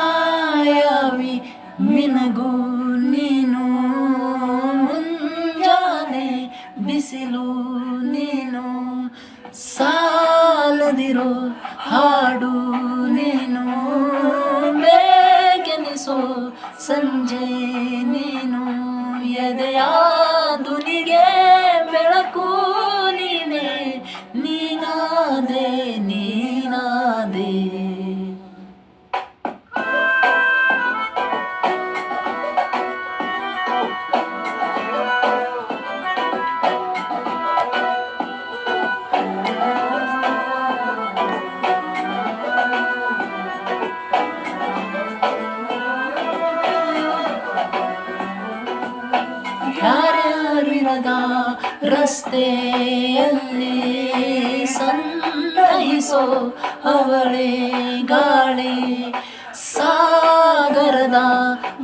ಮಾಯಾವಿ ಮಿನಗು ನೀನು ಮುಂಜಾನೆ ಬಿಸಿಲು ನೀನು ಸಾಲದಿರೋ ಹಾಡು ನೀನು ಬೇಕೆನಿಸೋ ಸಂಜೆ ನೀನು ಎದೆಯ ದುನಿಗೆ ಬೆಳಕು ನೀನೆ ನೀನಾದೆ ನೀನಾದೆ. ಯಾರ್ಯಾರಿರದ ರಸ್ತೆಯಲ್ಲಿ ಸಂತೈಸೋ ಅವಳೇ ಗಾಳಿ ಸಾಗರದ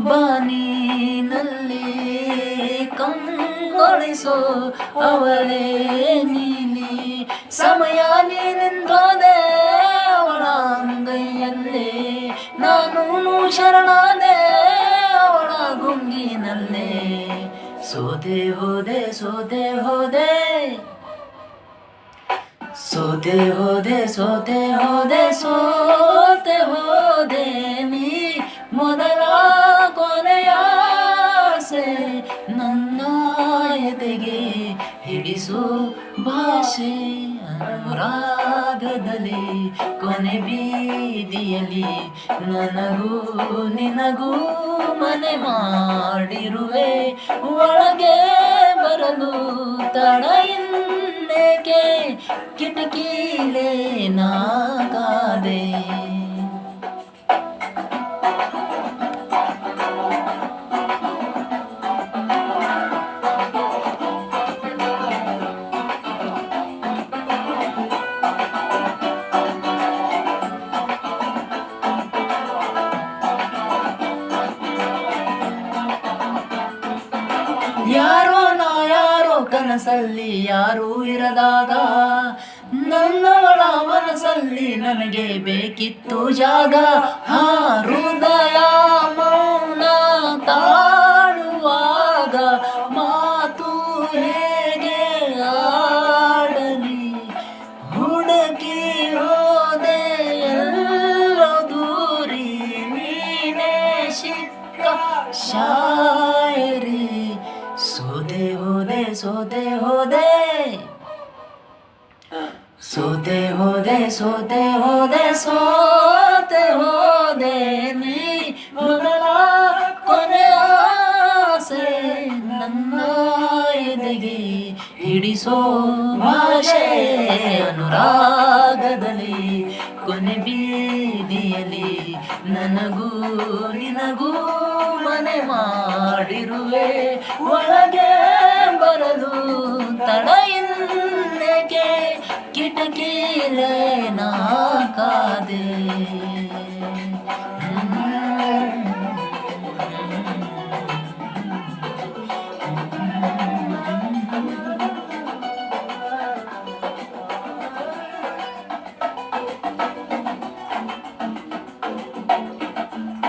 ಬಾನಿನಲ್ಲಿ ಕಂಗೊಳಿಸೋ ಅವಳೇ ನೀಲಿ ಸಮಯ ನೀನೆಂದೋದೆ ಅವಳ ಅಂಗೈಯಲ್ಲೇ ನಾನು ಶರಣಾದೆ ಅವಳ ಗುಂಗಿನಲ್ಲೇ ಸೋದೆ ಹೋದೆ ಸೋದೆ ಹೋದೆ ಸೋದೆ ಹೋದೆ ಸೋದೆ ಹೋದೆ ಸೋತೆ ಹೋದೆ ನೀ ಮೊದಲ ಕೊನೆಯಾಸೆ ನನ್ನ ಎದೆಗೆ ಹಿಡಿಸು ಭಾಷೆ ಅನುರಾಗದಲ್ಲಿ ಕೊನೆ ಬೀದಿಯಲ್ಲಿ ನನಗೂ ನಿನಗೂ ಮನೆ ಮಾಡಿರುವೆ ಒಳಗೆ ಬರಲು ತಡ ಇನ್ನೇಕೆ ಕಿಟಕಿಲೇ ನಾಕಾದೆ. ಯಾರೋ ನಾ ಯಾರೋ ಕನಸಲ್ಲಿ ಯಾರೂ ಇರದಾಗ ನನ್ನವಳ ಮನಸ್ಸಲ್ಲಿ ನನಗೆ ಬೇಕಿತ್ತು ಜಾಗ. ಹೃದಯ ಮೌನ ತಾಳುವಾಗ ಮಾತು ಹೇಗೆ ಆಡಲಿ ಹುಡುಕಿ ಹೋದೆ ಎಲ್ಲೋ ದೂರಿ ನೀನೇ ಸಿಕ್ಕ ಶಾಯರಿ ಸೋದೆ ಹೋದೆ ಸೋದೆ ಹೋದೆ ಸೋದೆ ಹೋದೆ ಸೋದೆ ಹೋದೆ ಸೋತೆ ಹೋದೆ ನೀ ಮೊದಲ ಕೊನೆ ಆಸೆ ನನ್ನ ಎದೆಗೆ ಹಿಡಿಸೋ ಭಾಷೆ ಅನುರಾಗದಲ್ಲಿ ಕೊನೆ ಬೀದಿಯಲ್ಲಿ ನನಗೂ ನಿನಗೂ ಮನೆ ಮಾಡಿರುವೆ ಒಳಗೆ ಬರಲು ತಡ ಇನ್ನೇಕೆ ಕಿಟಕಿಲೇ ನಾ